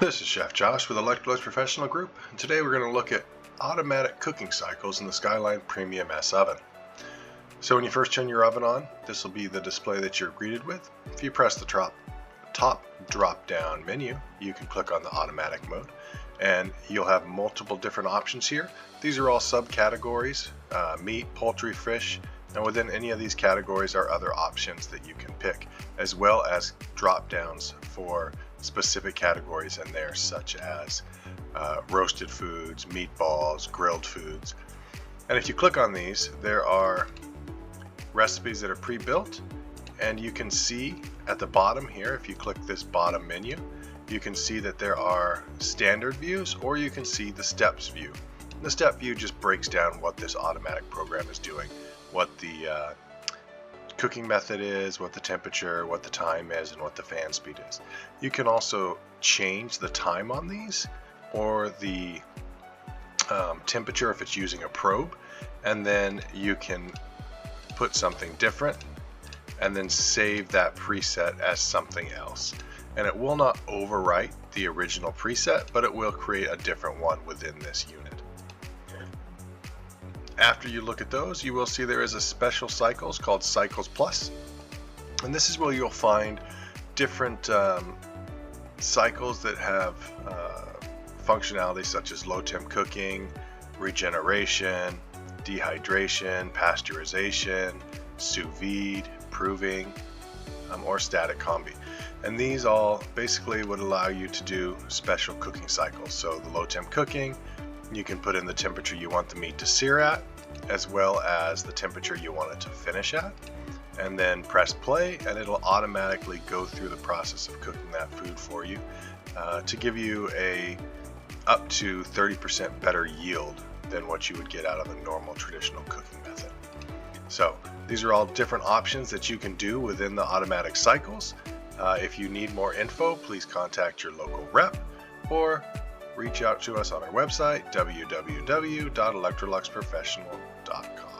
This is Chef Josh with Electrolux Professional Group, and today we're going to look at automatic cooking cycles in the SkyLine PremiumS oven. So when you first turn your oven on, this will be the display that you're greeted with. If you press the top drop-down menu, you can click on the automatic mode, and you'll have multiple different options here. These are all subcategories, meat, poultry, fish, and within any of these categories are other options that you can pick, as well as drop-downs for specific categories in there, such as roasted foods, meatballs, grilled foods. And if you click on these, there are recipes that are pre-built, and you can see at the bottom here, if you click this bottom menu, you can see that there are standard views, or you can see the steps view. The step view just breaks down what this automatic program is doing, what the cooking method is, what the temperature, what the time is, and what the fan speed is. You can also change the time on these, or the temperature if it's using a probe, and then you can put something different and then save that preset as something else. And it will not overwrite the original preset, but it will create a different one within this unit. After you look at those, you will see there is a special cycles called Cycles Plus, and this is where you'll find different cycles that have functionality such as low temp cooking, regeneration, dehydration, pasteurization, sous vide, proving, or static combi. And these all basically would allow you to do special cooking cycles. So the low temp cooking, you can put in the temperature you want the meat to sear at, as well as the temperature you want it to finish at, and then press play, and it'll automatically go through the process of cooking that food for you to give you a up to 30% better yield than what you would get out of a normal traditional cooking method. So these are all different options that you can do within the automatic cycles. If you need more info, please contact your local rep or reach out to us on our website, www.electroluxprofessional.com.